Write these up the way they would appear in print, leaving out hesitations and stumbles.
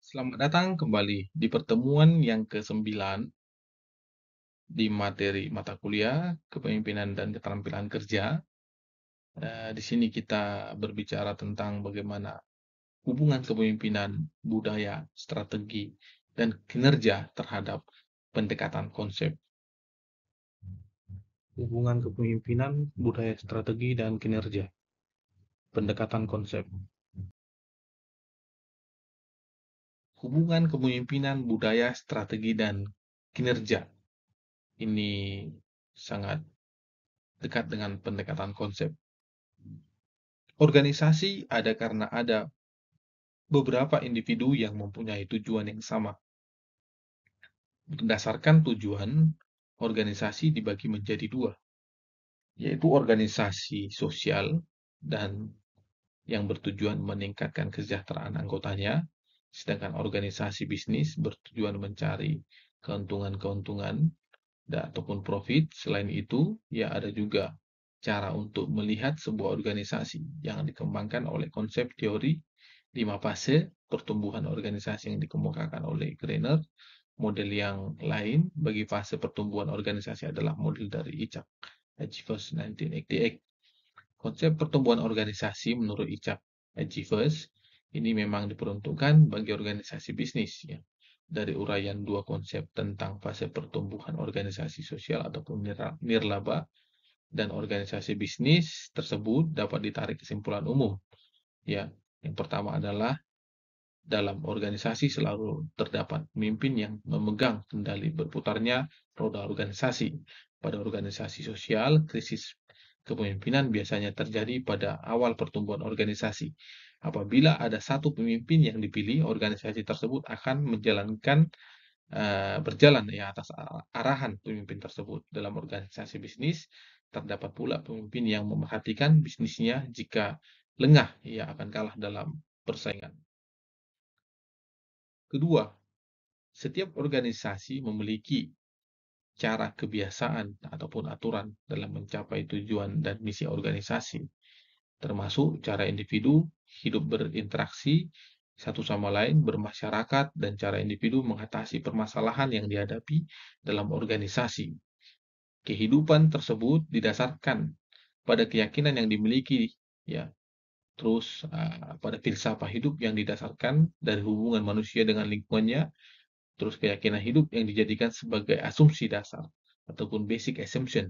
Selamat datang kembali di pertemuan yang ke-9 di materi mata kuliah Kepemimpinan dan Keterampilan Kerja. Di sini kita berbicara tentang bagaimana hubungan kepemimpinan, budaya, strategi, dan kinerja terhadap pendekatan konsep. Hubungan kepemimpinan, budaya, strategi, dan kinerja, pendekatan konsep. Hubungan kepemimpinan, budaya, strategi, dan kinerja ini sangat dekat dengan pendekatan konsep. Organisasi ada karena ada beberapa individu yang mempunyai tujuan yang sama. Berdasarkan tujuan, organisasi dibagi menjadi dua, yaitu organisasi sosial dan yang bertujuan meningkatkan kesejahteraan anggotanya, sedangkan organisasi bisnis bertujuan mencari keuntungan-keuntungan ataupun profit. Selain itu, ya ada juga cara untuk melihat sebuah organisasi yang dikembangkan oleh konsep teori 5 fase pertumbuhan organisasi yang dikemukakan oleh Greiner. Model yang lain bagi fase pertumbuhan organisasi adalah model dari Itzhak Achievers 1988. Konsep pertumbuhan organisasi menurut Itzhak Achievers ini memang diperuntukkan bagi organisasi bisnis, ya. Dari uraian dua konsep tentang fase pertumbuhan organisasi sosial ataupun nirlaba dan organisasi bisnis tersebut dapat ditarik kesimpulan umum, ya. Yang pertama adalah dalam organisasi selalu terdapat pemimpin yang memegang kendali berputarnya roda organisasi. Pada organisasi sosial, krisis kepemimpinan biasanya terjadi pada awal pertumbuhan organisasi. Apabila ada satu pemimpin yang dipilih, organisasi tersebut akan berjalan ya atas arahan pemimpin tersebut. Dalam organisasi bisnis, terdapat pula pemimpin yang memerhatikan bisnisnya jika lengah, ia akan kalah dalam persaingan. Kedua, setiap organisasi memiliki cara kebiasaan ataupun aturan dalam mencapai tujuan dan misi organisasi, termasuk cara individu hidup berinteraksi satu sama lain, bermasyarakat, dan cara individu mengatasi permasalahan yang dihadapi dalam organisasi. Kehidupan tersebut didasarkan pada keyakinan yang dimiliki, ya, terus pada filsafat hidup yang didasarkan dari hubungan manusia dengan lingkungannya, terus keyakinan hidup yang dijadikan sebagai asumsi dasar ataupun basic assumption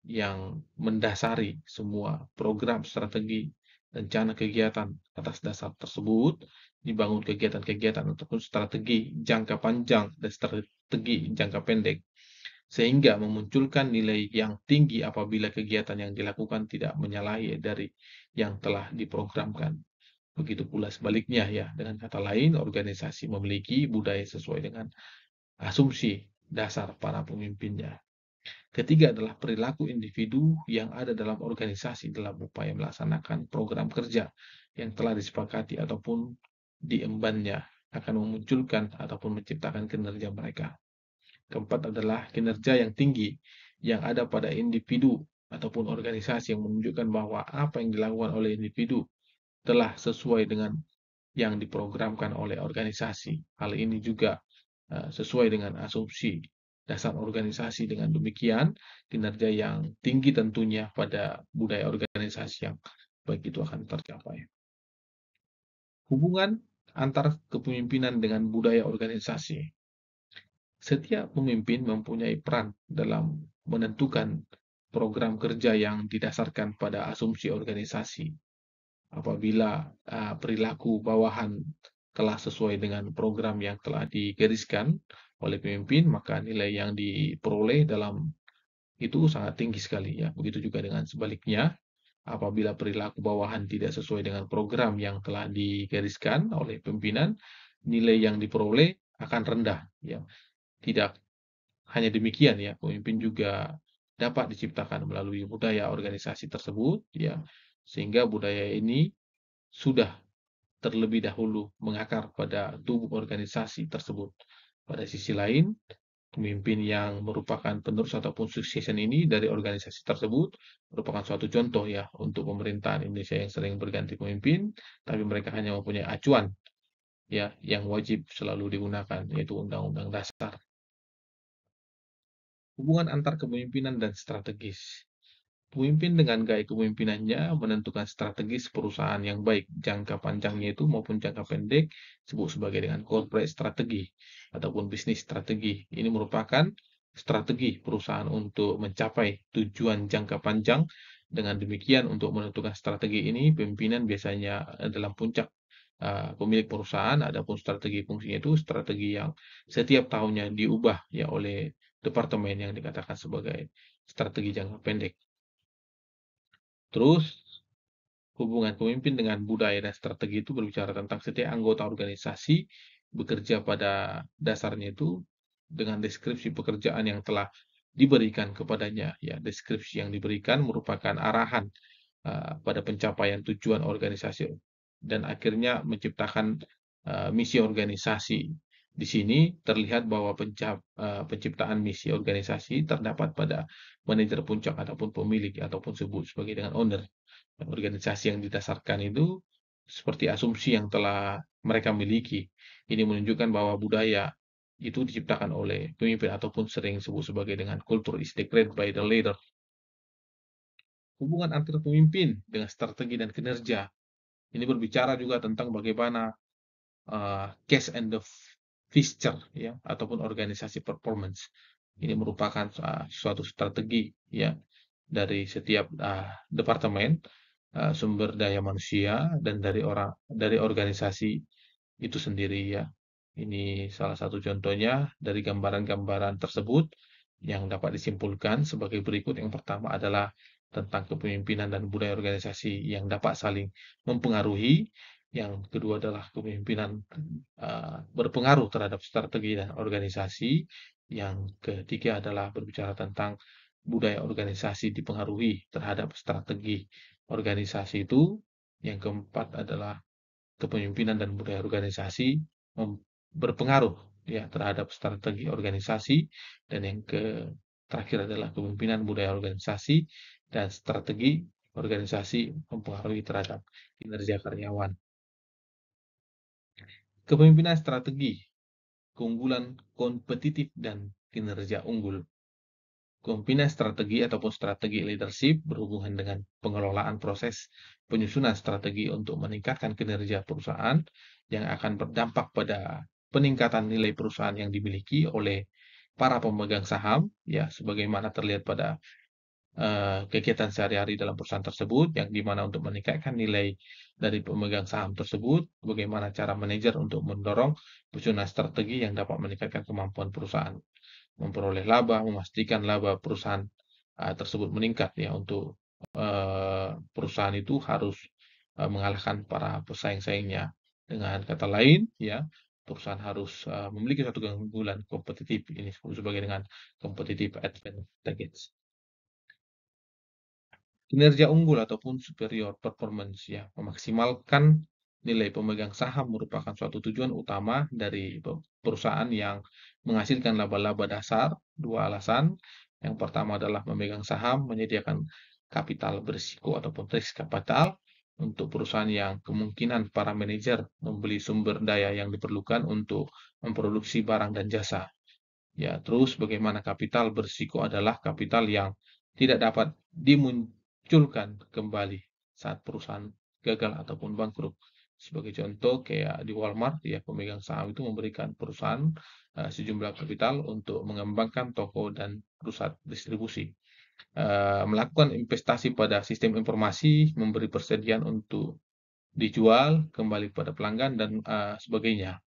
yang mendasari semua program, strategi, rencana kegiatan. Atas dasar tersebut, dibangun kegiatan-kegiatan ataupun strategi jangka panjang dan strategi jangka pendek, sehingga memunculkan nilai yang tinggi apabila kegiatan yang dilakukan tidak menyalahi dari yang telah diprogramkan. Begitu pula sebaliknya, ya. Dengan kata lain, organisasi memiliki budaya sesuai dengan asumsi dasar para pemimpinnya. Ketiga adalah perilaku individu yang ada dalam organisasi dalam upaya melaksanakan program kerja yang telah disepakati ataupun diembannya akan memunculkan ataupun menciptakan kinerja mereka. Keempat adalah kinerja yang tinggi yang ada pada individu ataupun organisasi yang menunjukkan bahwa apa yang dilakukan oleh individu telah sesuai dengan yang diprogramkan oleh organisasi. Hal ini juga sesuai dengan asumsi dasar organisasi. Dengan demikian, kinerja yang tinggi tentunya pada budaya organisasi yang baik itu akan tercapai. Hubungan antar kepemimpinan dengan budaya organisasi. Setiap pemimpin mempunyai peran dalam menentukan program kerja yang didasarkan pada asumsi organisasi. Apabila perilaku bawahan telah sesuai dengan program yang telah digariskan oleh pemimpin, maka nilai yang diperoleh dalam itu sangat tinggi sekali, ya. Begitu juga dengan sebaliknya, apabila perilaku bawahan tidak sesuai dengan program yang telah digariskan oleh pimpinan, nilai yang diperoleh akan rendah, ya. Tidak hanya demikian, ya, pemimpin juga dapat diciptakan melalui budaya organisasi tersebut, ya, sehingga budaya ini sudah terlebih dahulu mengakar pada tubuh organisasi tersebut. Pada sisi lain, pemimpin yang merupakan penerus ataupun succession ini dari organisasi tersebut merupakan suatu contoh, ya, untuk pemerintahan Indonesia yang sering berganti pemimpin, tapi mereka hanya mempunyai acuan ya yang wajib selalu digunakan, yaitu Undang-Undang Dasar. Hubungan antar kepemimpinan dan strategis. Pemimpin dengan gaya kepemimpinannya menentukan strategis perusahaan yang baik jangka panjangnya itu maupun jangka pendek, disebut sebagai dengan corporate strategi ataupun bisnis strategi. Ini merupakan strategi perusahaan untuk mencapai tujuan jangka panjang. Dengan demikian, untuk menentukan strategi ini, pimpinan biasanya dalam puncak pemilik perusahaan. Adapun strategi fungsinya itu strategi yang setiap tahunnya diubah ya oleh departemen yang dikatakan sebagai strategi jangka pendek. Terus, hubungan pemimpin dengan budaya dan strategi itu berbicara tentang setiap anggota organisasi bekerja pada dasarnya itu dengan deskripsi pekerjaan yang telah diberikan kepadanya. Ya, deskripsi yang diberikan merupakan arahan pada pencapaian tujuan organisasi dan akhirnya menciptakan misi organisasi. Di sini terlihat bahwa penciptaan misi organisasi terdapat pada manajer puncak ataupun pemilik ataupun sebut sebagai dengan owner. Organisasi yang didasarkan itu seperti asumsi yang telah mereka miliki. Ini menunjukkan bahwa budaya itu diciptakan oleh pemimpin ataupun sering disebut sebagai dengan culture is declared by the leader. Hubungan antara pemimpin dengan strategi dan kinerja. Ini berbicara juga tentang bagaimana case and the fixture ya ataupun organisasi performance. Ini merupakan suatu strategi ya dari setiap departemen sumber daya manusia dan dari organisasi itu sendiri ya. Ini salah satu contohnya dari gambaran-gambaran tersebut yang dapat disimpulkan sebagai berikut. Yang pertama adalah tentang kepemimpinan dan budaya organisasi yang dapat saling mempengaruhi. Yang kedua adalah kepemimpinan berpengaruh terhadap strategi dan organisasi. Yang ketiga adalah berbicara tentang budaya organisasi dipengaruhi terhadap strategi organisasi itu. Yang keempat adalah kepemimpinan dan budaya organisasi berpengaruh ya terhadap strategi organisasi, dan yang terakhir adalah kepemimpinan budaya organisasi dan strategi organisasi mempengaruhi terhadap kinerja karyawan. Kepemimpinan strategi, keunggulan kompetitif dan kinerja unggul. Kepemimpinan strategi ataupun strategi leadership berhubungan dengan pengelolaan proses penyusunan strategi untuk meningkatkan kinerja perusahaan yang akan berdampak pada peningkatan nilai perusahaan yang dimiliki oleh para pemegang saham, ya sebagaimana terlihat pada kegiatan sehari-hari dalam perusahaan tersebut, yang dimana untuk meningkatkan nilai dari pemegang saham tersebut, bagaimana cara manajer untuk mendorong penyusunan strategi yang dapat meningkatkan kemampuan perusahaan memperoleh laba, memastikan laba perusahaan tersebut meningkat ya. Untuk perusahaan itu harus mengalahkan para pesaing-saingnya. Dengan kata lain ya, perusahaan harus memiliki satu keunggulan kompetitif, ini disebut sebagai dengan competitive advantage. Kinerja unggul ataupun superior performance ya, memaksimalkan nilai pemegang saham merupakan suatu tujuan utama dari perusahaan yang menghasilkan laba-laba dasar. Dua alasan. Yang pertama adalah memegang saham menyediakan kapital berisiko ataupun risk kapital untuk perusahaan yang kemungkinan para manajer membeli sumber daya yang diperlukan untuk memproduksi barang dan jasa. Ya, terus bagaimana kapital berisiko adalah kapital yang tidak dapat dimunculkan kembali saat perusahaan gagal ataupun bangkrut. Sebagai contoh, kayak di Walmart, ya pemegang saham itu memberikan perusahaan sejumlah kapital untuk mengembangkan toko dan pusat distribusi. Melakukan investasi pada sistem informasi, memberi persediaan untuk dijual kembali pada pelanggan dan sebagainya.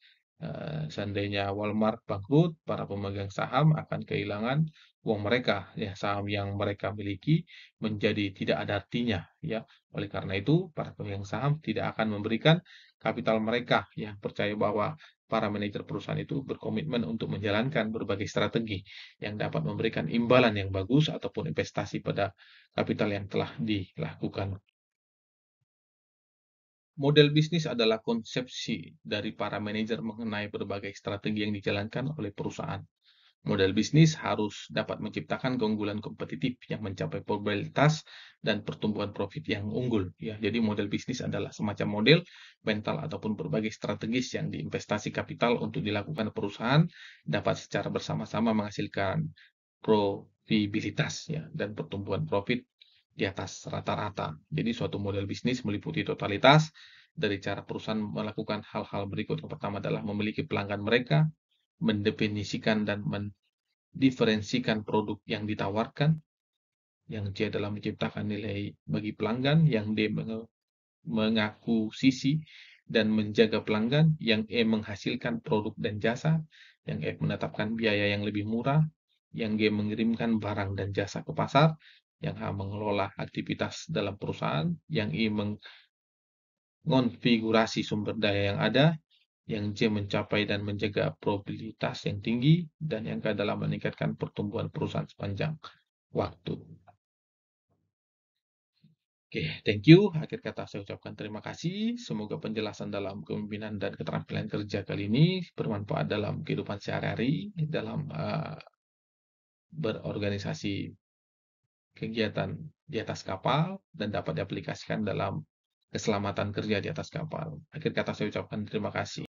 Seandainya Walmart bangkrut, para pemegang saham akan kehilangan uang mereka, ya saham yang mereka miliki menjadi tidak ada artinya, ya. Oleh karena itu, para pemegang saham tidak akan memberikan kapital mereka, yang percaya bahwa para manajer perusahaan itu berkomitmen untuk menjalankan berbagai strategi yang dapat memberikan imbalan yang bagus ataupun investasi pada kapital yang telah dilakukan. Model bisnis adalah konsepsi dari para manajer mengenai berbagai strategi yang dijalankan oleh perusahaan. Model bisnis harus dapat menciptakan keunggulan kompetitif yang mencapai probabilitas dan pertumbuhan profit yang unggul. Ya, jadi model bisnis adalah semacam model, mental ataupun berbagai strategis yang diinvestasi kapital untuk dilakukan perusahaan dapat secara bersama-sama menghasilkan profitabilitas ya dan pertumbuhan profit di atas rata-rata. Jadi suatu model bisnis meliputi totalitas dari cara perusahaan melakukan hal-hal berikut. Yang pertama adalah memiliki pelanggan mereka, mendefinisikan dan mendiferensikan produk yang ditawarkan, yang C adalah menciptakan nilai bagi pelanggan, yang D mengakuisisi dan menjaga pelanggan, yang E menghasilkan produk dan jasa, yang F menetapkan biaya yang lebih murah, yang G mengirimkan barang dan jasa ke pasar, yang H mengelola aktivitas dalam perusahaan, yang I mengonfigurasi sumber daya yang ada, yang C mencapai dan menjaga probabilitas yang tinggi, dan yang K adalah meningkatkan pertumbuhan perusahaan sepanjang waktu. Oke, thank you. Akhir kata saya ucapkan terima kasih. Semoga penjelasan dalam kepemimpinan dan keterampilan kerja kali ini bermanfaat dalam kehidupan sehari-hari, dalam berorganisasi kegiatan di atas kapal, dan dapat diaplikasikan dalam keselamatan kerja di atas kapal. Akhir kata saya ucapkan terima kasih.